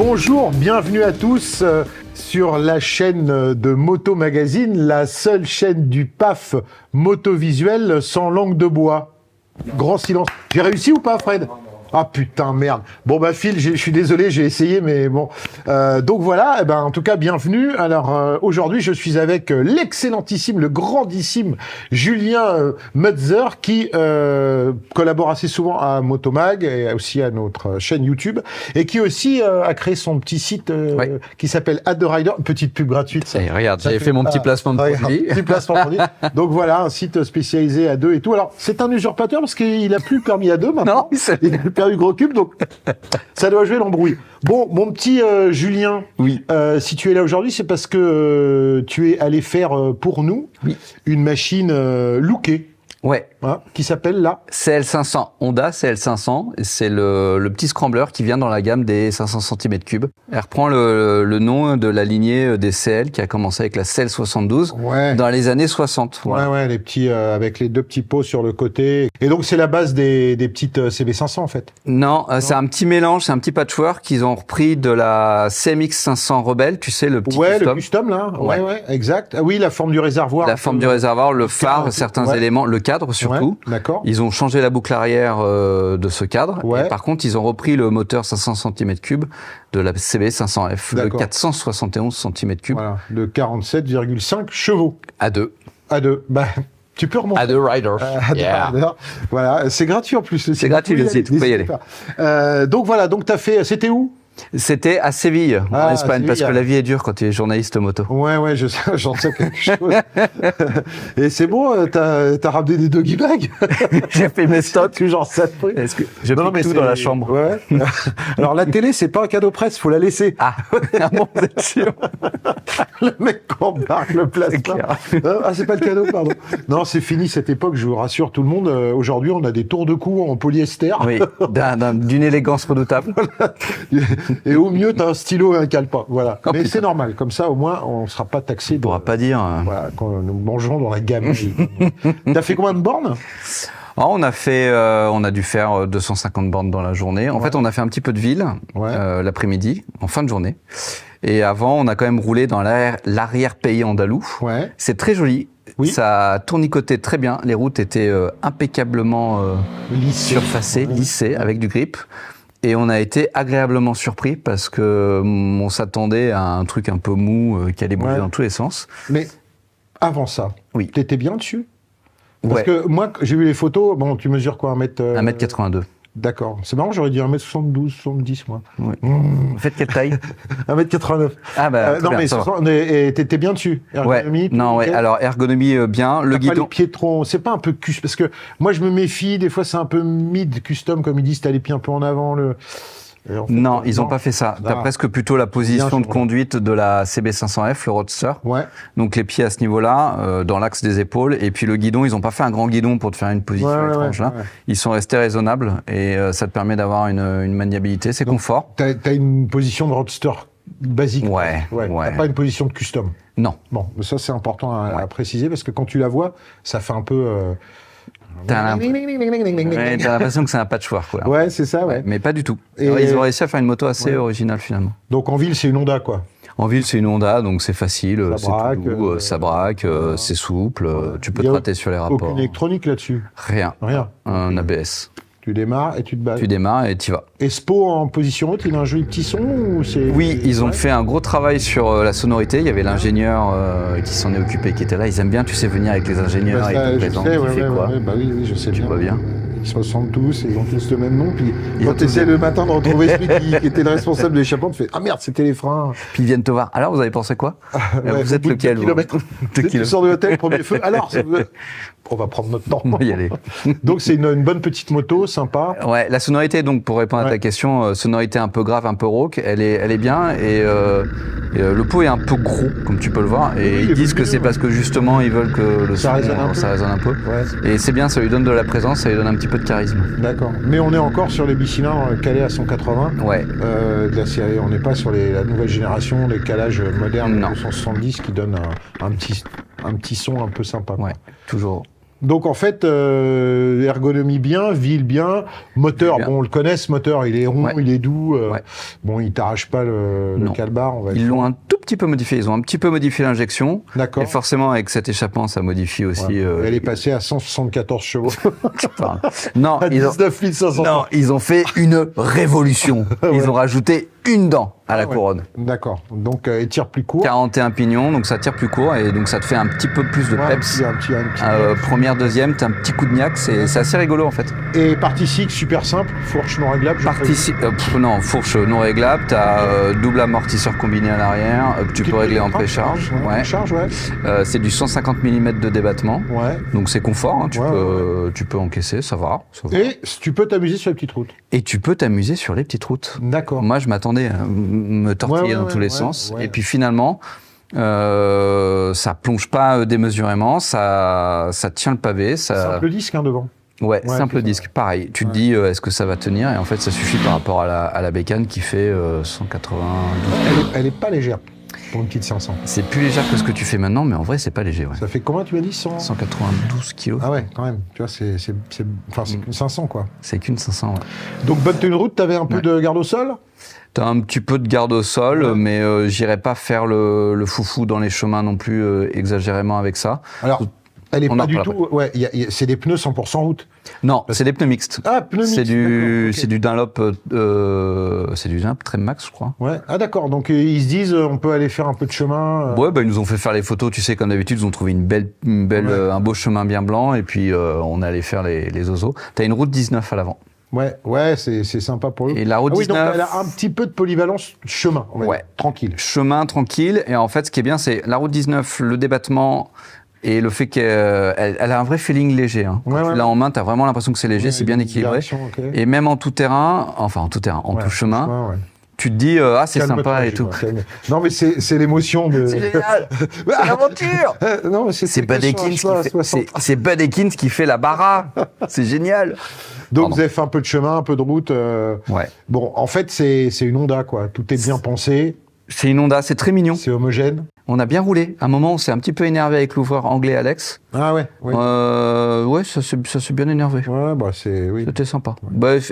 Bonjour, bienvenue à tous sur la chaîne de Moto Magazine, la seule chaîne du PAF motovisuel sans langue de bois. Grand silence. J'ai réussi ou pas, Fred ? Ah putain, merde. Bon bah Phil, je suis désolé, j'ai essayé, mais bon. Donc voilà, en tout cas, bienvenue. Alors aujourd'hui, je suis avec l'excellentissime, le grandissime Julien Mutzer, qui collabore assez souvent à Motomag et aussi à notre chaîne YouTube, et qui aussi a créé son petit site qui s'appelle Add the Rider, petite pub gratuite. Ça, regarde, j'avais fait mon petit placement de produit. Petit placement de produit. Donc voilà, un site spécialisé à deux et tout. Alors c'est un usurpateur parce qu'il a plus le permis à deux maintenant. Non, il a le permis gros cube, donc ça doit jouer l'embrouille. Bon, mon petit Julien, oui. Si tu es là aujourd'hui, c'est parce que tu es allé faire pour nous une machine lookée. Ouais. Hein, qui s'appelle la CL500, Honda CL500. C'est le petit scrambler qui vient dans la gamme des 500 cm3. Elle reprend le nom de la lignée des CL qui a commencé avec la CL72 dans les années 60. Voilà. Ouais, les petits, avec les deux petits pots sur le côté. Et donc, c'est la base des petites CB500, en fait. Non, c'est un petit mélange, c'est un petit patchwork qu'ils ont repris de la CMX500 Rebelle, tu sais, le petit custom. Le custom, là. Ouais, exact. Ah oui, la forme du réservoir. La forme du réservoir, le phare, certains éléments, le cadre surtout. D'accord. Ils ont changé la boucle arrière de ce cadre. Et par contre, ils ont repris le moteur 500 cm3 de la CB500F, le 471 cm3. Voilà, de 47,5 chevaux. À deux. Bah, tu peux remonter. À deux Rider. Rider. Voilà, c'est gratuit en plus. C'est gratuit le site, vous pouvez y aller. Donc voilà, c'était où ? C'était à Séville, en Espagne, parce que la vie est dure quand tu es journaliste moto. Ouais, j'en sais quelque chose. Et c'est bon, t'as ramené des doggy bags. J'ai fait mes stocks. Toujours ça de prix. Est-ce que je pique tout dans la chambre. Ouais. Alors la télé, c'est pas un cadeau presse, faut la laisser. Ah bon, vous êtes sûr. Le mec embarque le plasma. Ah, c'est pas le cadeau, pardon. Non, c'est fini cette époque, je vous rassure tout le monde. Aujourd'hui, on a des tours de cou en polyester. Oui, d'une élégance redoutable. Et au mieux, t'as un stylo et un calepin. Voilà. Mais c'est normal. Comme ça, au moins, on ne sera pas taxé. On ne pourra pas dire. Voilà, quand nous mangeons dans la gamme. T'as fait combien de bornes ? On a dû faire 250 bornes dans la journée. En fait, on a fait un petit peu de ville l'après-midi, en fin de journée. Et avant, on a quand même roulé dans l'arrière-pays andalou. Ouais. C'est très joli. Oui. Ça tournicotait très bien. Les routes étaient impeccablement surfacées, lissées, avec du grip. Et on a été agréablement surpris parce que on s'attendait à un truc un peu mou qui allait bouger dans tous les sens. Mais avant ça, t'étais bien dessus ? Parce que moi, j'ai vu les photos, bon, tu mesures quoi, 1m82. D'accord. C'est marrant, j'aurais dit 1m72, 70, moi. Oui. Vous faites quelle taille ? 1m89. Ah bah, non, mais t'étais bien dessus. Ergonomie, alors ergonomie bien, le guidon. Pas les pieds trop, c'est pas un peu custom, parce que moi je me méfie, des fois c'est un peu mid custom, comme ils disent, t'as les pieds un peu en avant, En fait, non, ils n'ont pas fait ça. T'as presque plutôt la position de conduite de la CB500F, le Roadster. Ouais. Donc les pieds à ce niveau-là, dans l'axe des épaules. Et puis le guidon, ils n'ont pas fait un grand guidon pour te faire une position étrange là. Ils sont restés raisonnables et ça te permet d'avoir une maniabilité. C'est confort. T'as une position de Roadster basique. Ouais. T'as pas une position de custom. Non. Bon, mais ça c'est important à préciser parce que quand tu la vois, ça fait un peu. T'as l'impression que c'est un patchwork, quoi. Ouais, c'est ça, mais pas du tout. Alors, ils ont réussi à faire une moto assez originale, finalement. Donc, en ville, c'est une Honda, quoi. En ville, c'est une Honda, donc c'est facile, ça braque, c'est souple, tu peux te rater sur les rapports. Aucune électronique là-dessus ? Rien. Un ABS. Tu démarres et tu te bats. Tu démarres et tu vas. Et Spo en position haute, il a un joli petit son ou c'est... Oui, ils ont fait un gros travail sur la sonorité. Il y avait l'ingénieur qui s'en est occupé, qui était là. Ils aiment bien, tu sais, venir avec les ingénieurs et te présenter. Oui, je sais bien. Tu vois bien. Ils se ressemblent tous, ils ont tous le même nom. Puis quand tu essaies le matin de retrouver celui qui était le responsable de l'échappement, tu fais « Ah merde, c'était les freins !» Puis ils viennent te voir. Alors, vous avez pensé quoi ? Vous êtes lequel, vous ? Tu sors de l'hôtel, premier feu. Alors, on va prendre notre temps. On va y aller. Donc, c'est une bonne petite moto, sympa. Ouais, la sonorité, donc, pour répondre à ta question, sonorité un peu grave, un peu rauque, elle est bien. Et le pot est un peu gros, comme tu peux le voir. Et ils disent que c'est parce que, justement, ils veulent que le son, ça résonne un peu. Ouais. Et c'est bien, ça lui donne de la présence, ça lui donne un petit peu de charisme. D'accord. Mais on est encore sur les bicylindres calés à 180 de la série. On n'est pas sur la nouvelle génération, les calages modernes 270 qui donnent un petit son un peu sympa. Ouais, toujours. Donc en fait, ergonomie bien, ville bien, moteur, bon on le connaît ce moteur, il est rond, il est doux, bon il t'arrache pas le calbar. Ils l'ont un tout petit peu modifié, ils ont un petit peu modifié l'injection. D'accord. Et forcément avec cet échappement ça modifie aussi. Elle est passée à 174 chevaux. Enfin, non, à 19 500. Non, ils ont fait une révolution. Ils ont rajouté une dent à la couronne. D'accord. Donc, elle tire plus court. 41 pignons, donc ça tire plus court et donc ça te fait un petit peu plus de peps. Un petit première, deuxième, t'as un petit coup de niaque, c'est assez rigolo en fait. Et partie cycle, super simple, fourche non réglable. Non, fourche non réglable, t'as double amortisseur combiné à l'arrière, que tu peux régler en précharge. C'est du 150 mm de débattement. Donc c'est confort, hein, tu peux encaisser, ça va. Et tu peux t'amuser sur les petites routes. Et tu peux t'amuser sur les petites routes. D'accord. Moi, je m'attendais à me tortiller dans tous les sens. Et puis finalement, ça plonge pas démesurément, ça tient le pavé. Simple disque, hein, devant. Ouais, simple disque. Pareil, tu te dis, est-ce que ça va tenir? Et en fait, ça suffit par rapport à la bécane qui fait 192. Elle est pas légère pour une petite 500. C'est plus légère que ce que tu fais maintenant, mais en vrai, c'est pas léger. Ça fait combien, tu m'as dit 192 kilos. Ah ouais, quand même. Tu vois, c'est qu'une 500, quoi. C'est qu'une 500, ouais. Donc, bonne tenue de route, t'avais un peu de garde au sol? T'as un petit peu de garde au sol, mais j'irai pas faire le foufou dans les chemins non plus exagérément avec ça. Alors, elle est pas du tout... c'est des pneus 100% route. Non, c'est des pneus mixtes. Ah, pneus mixtes. C'est du Dunlop, c'est du Dunlop Tremmax, je crois. Ouais. Ah d'accord. Donc ils se disent, on peut aller faire un peu de chemin. Ouais, ils nous ont fait faire les photos. Tu sais, comme d'habitude, ils ont trouvé un beau chemin bien blanc, et puis on est allé faire les oiseaux. T'as une route 19 à l'avant. Ouais, c'est sympa pour eux. Et la route 19... donc elle a un petit peu de polyvalence chemin, on va dire. Tranquille. Chemin tranquille. Et en fait, ce qui est bien, c'est la route 19, le débattement. Et le fait qu'elle a un vrai feeling léger. Hein. Quand tu l'as en main, tu as vraiment l'impression que c'est léger, c'est bien équilibré. Et même en tout terrain, tout chemin, tu te dis, c'est sympa et tout. Non, mais c'est l'émotion de... C'est génial. C'est l'aventure. Non, mais c'est Bud Ekins qui fait la bara. C'est génial. Donc vous avez fait un peu de chemin, un peu de route. Bon, en fait, c'est une Honda, quoi. Tout est bien pensé. C'est une Honda, c'est très mignon. C'est homogène. On a bien roulé. À un moment, on s'est un petit peu énervé avec l'ouvreur anglais Alex. Ah ouais. Ça s'est bien énervé. C'était sympa.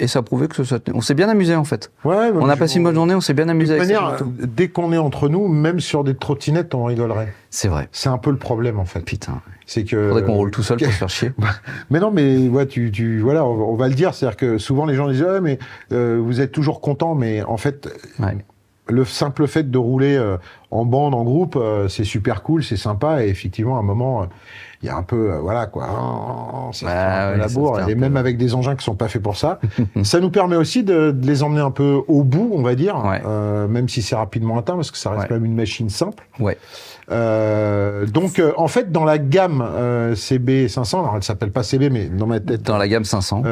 Et ça prouvait que on s'est bien amusé en fait. On a passé une bonne journée, on s'est bien amusé avec ça. Dès qu'on est entre nous, même sur des trottinettes, on rigolerait. C'est vrai. C'est un peu le problème en fait. Putain. C'est que. Faudrait qu'on roule tout seul pour se faire chier. Mais non, mais voilà, on va le dire, c'est-à-dire que souvent les gens disent mais vous êtes toujours content, mais en fait. Le simple fait de rouler en bande, en groupe, c'est super cool, c'est sympa. Et effectivement, à un moment, il y a un peu, c'est un peu la bourre. Et même avec des engins qui sont pas faits pour ça. Ça nous permet aussi de les emmener un peu au bout, on va dire, même si c'est rapidement atteint, parce que ça reste quand même une machine simple. Donc, en fait, dans la gamme CB500, alors elle s'appelle pas CB, mais dans ma tête... Dans la gamme 500.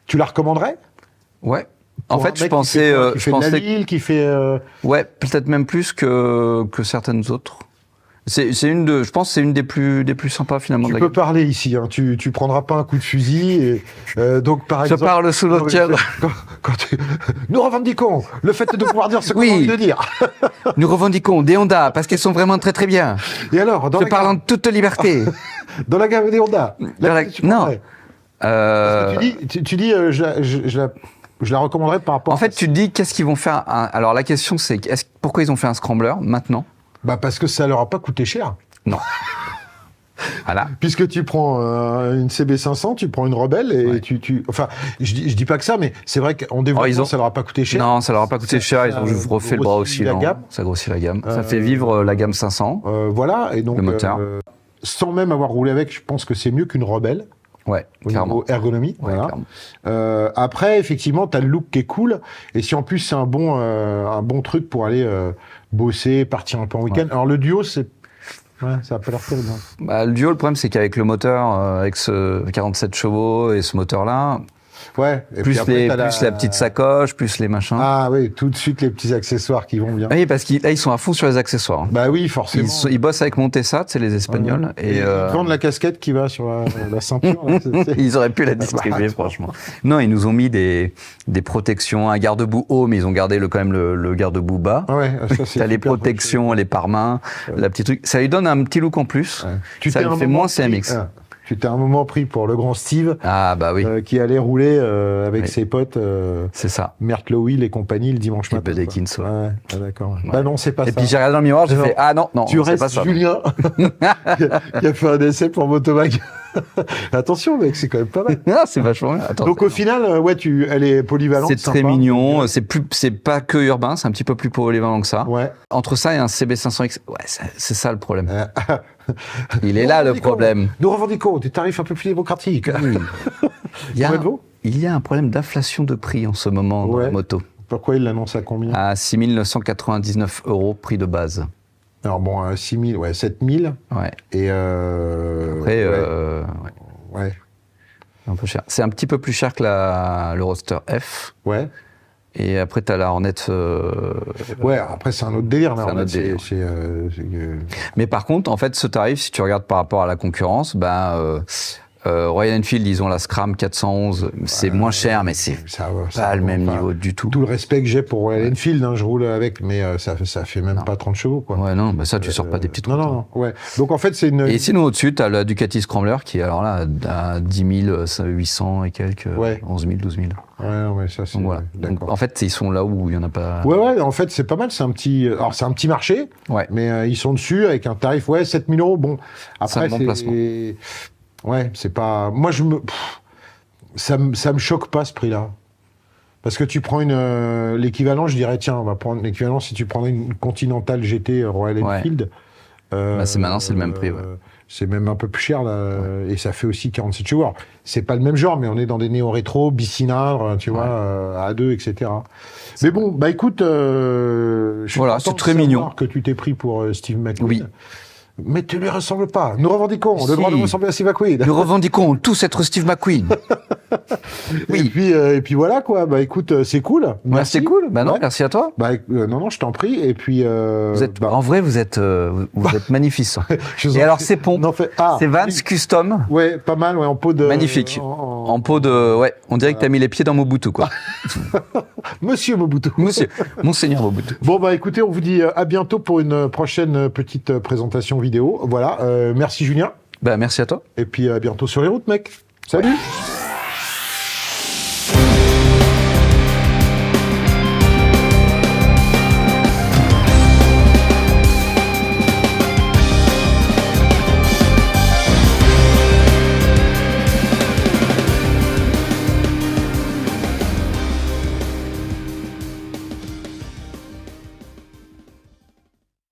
Tu la recommanderais? Ouais. En fait, je pensais, qui fait peut-être même plus que certaines autres. Je pense que c'est une des plus sympas finalement. Tu peux parler ici, hein. Tu prendras pas un coup de fusil. Donc par exemple, je parle sous l'autre cadre. Nous revendiquons le fait de pouvoir dire ce qu'on a envie de dire. Nous revendiquons des Honda parce qu'elles sont vraiment très très bien. Et alors, je parle en toute liberté. Dans la gamme des Honda. Non. Parce que tu dis, je la recommanderais par rapport. En fait, tu te dis qu'est-ce qu'ils vont faire. Alors la question c'est pourquoi ils ont fait un scrambler maintenant? Parce que ça leur a pas coûté cher. Non. Voilà. Puisque tu prends une CB500, tu prends une Rebelle et enfin, je dis pas que ça, mais c'est vrai qu'en développement, ça leur a pas coûté cher. Non, ça leur a pas coûté cher. Ils ont refait le bras aussi. Ça grossit la gamme. Ça fait vivre la gamme 500. Voilà. Et donc, le moteur. Sans même avoir roulé avec, je pense que c'est mieux qu'une Rebelle. Ouais, clairement. Ergonomie, voilà. Après, effectivement, t'as le look qui est cool, et si en plus c'est un bon truc pour aller bosser, partir un peu en week-end. Alors le duo, ça a pas l'air terrible. Le duo, le problème, c'est qu'avec le moteur, avec ce 47 chevaux et ce moteur-là. Et plus la petite sacoche, plus les machins. Ah oui, tout de suite les petits accessoires qui vont bien. Oui, parce qu'ils là ils sont à fond sur les accessoires. Bah oui, forcément. Ils bossent avec Montesa, c'est les Espagnols. Et ils vendent la casquette qui va sur la ceinture. Ils auraient pu la distribuer, franchement. Non, ils nous ont mis des protections, un garde-boue haut, mais ils ont gardé quand même le garde-boue bas. Ça c'est. T'as les protections, les pare-mains, la petite truc. Ça lui donne un petit look en plus. Ça lui fait moins CMX. Tu t'es un moment pris pour le grand Steve. Ah bah oui. Qui allait rouler avec ses potes. C'est ça. Mert Lowell et compagnie le dimanche matin. Bedekins, ouais. Ah, d'accord. Ouais. Bah non, c'est pas ça. Et puis j'ai regardé dans le miroir, j'ai fait ah non, tu restes pas ça. Julien qui a fait un essai pour Motomag. Attention mec, c'est quand même pas mal. Ah, c'est vachement bien. Attends, donc au final, ouais, elle est polyvalente. C'est très mignon. C'est pas que urbain, c'est un petit peu plus polyvalent que ça. Ouais. Entre ça et un CB500X, ouais, c'est ça le problème. Il est là le problème. Nous revendiquons des tarifs un peu plus démocratiques. Oui. Il y a un problème d'inflation de prix en ce moment dans la moto. Pourquoi il l'annonce à combien? À 6 999 € prix de base. Alors bon, 6 000, ouais, 7 000. Ouais. Et après, ouais. Un peu cher. C'est un petit peu plus cher que le Roadster F. Ouais. Et après, t'as la Hornet. Ouais, après, c'est un autre délire. C'est un autre délire. Mais par contre, en fait, ce tarif, si tu regardes par rapport à la concurrence, Royal Enfield, ils ont la Scram 411, c'est moins cher, mais c'est pas le même niveau du tout. Tout le respect que j'ai pour Royal Enfield, hein, je roule avec, mais ça fait même pas 30 chevaux, quoi. Ouais, non, ça, tu sors pas des petites routes. Non, ouais. Donc, en fait, c'est une... Et sinon, au-dessus, t'as la Ducati Scrambler, qui, alors là, à 10 800 et quelques, 11 000, 12 000. Ouais, non, mais ça, c'est... Donc, voilà. Donc, en fait, ils sont là où il y en a pas... Ouais, en fait, c'est pas mal, c'est un petit marché, mais ils sont dessus avec un tarif, 7 000 €, bon. Après, c'est un bon placement. Ouais, c'est pas... Moi, ça me choque pas, ce prix-là. Parce que tu prends l'équivalent, je dirais, tiens, on va prendre l'équivalent si tu prends une Continental GT Royal Enfield. Maintenant, c'est le même prix, ouais. C'est même un peu plus cher, là, et ça fait aussi 47 chevaux. Alors, c'est pas le même genre, mais on est dans des néo-rétro, bicylindres, tu vois, A2, etc. Mais bon, écoute, je suis c'est très mignon que tu t'es pris pour Steve McQueen. Oui. Mais tu lui ressembles pas. Nous revendiquons le droit de ressembler à Steve McQueen. Nous revendiquons tous être Steve McQueen. Oui. Et puis voilà, quoi. Écoute, c'est cool. Merci. C'est cool. Non, merci à toi. Non, je t'en prie. Et puis... en vrai, vous êtes magnificent. Et alors, ces pompes, c'est Vans Custom. Ouais, pas mal, en peau de... Magnifique. En peau de... Ouais, on dirait que t'as mis les pieds dans Mobutu, quoi. Monsieur Mobutu. Monseigneur Mobutu. Bon, écoutez, on vous dit à bientôt pour une prochaine petite présentation vidéo. Voilà. Merci, Julien. Merci à toi. Et puis, à bientôt sur les routes, mec. Salut.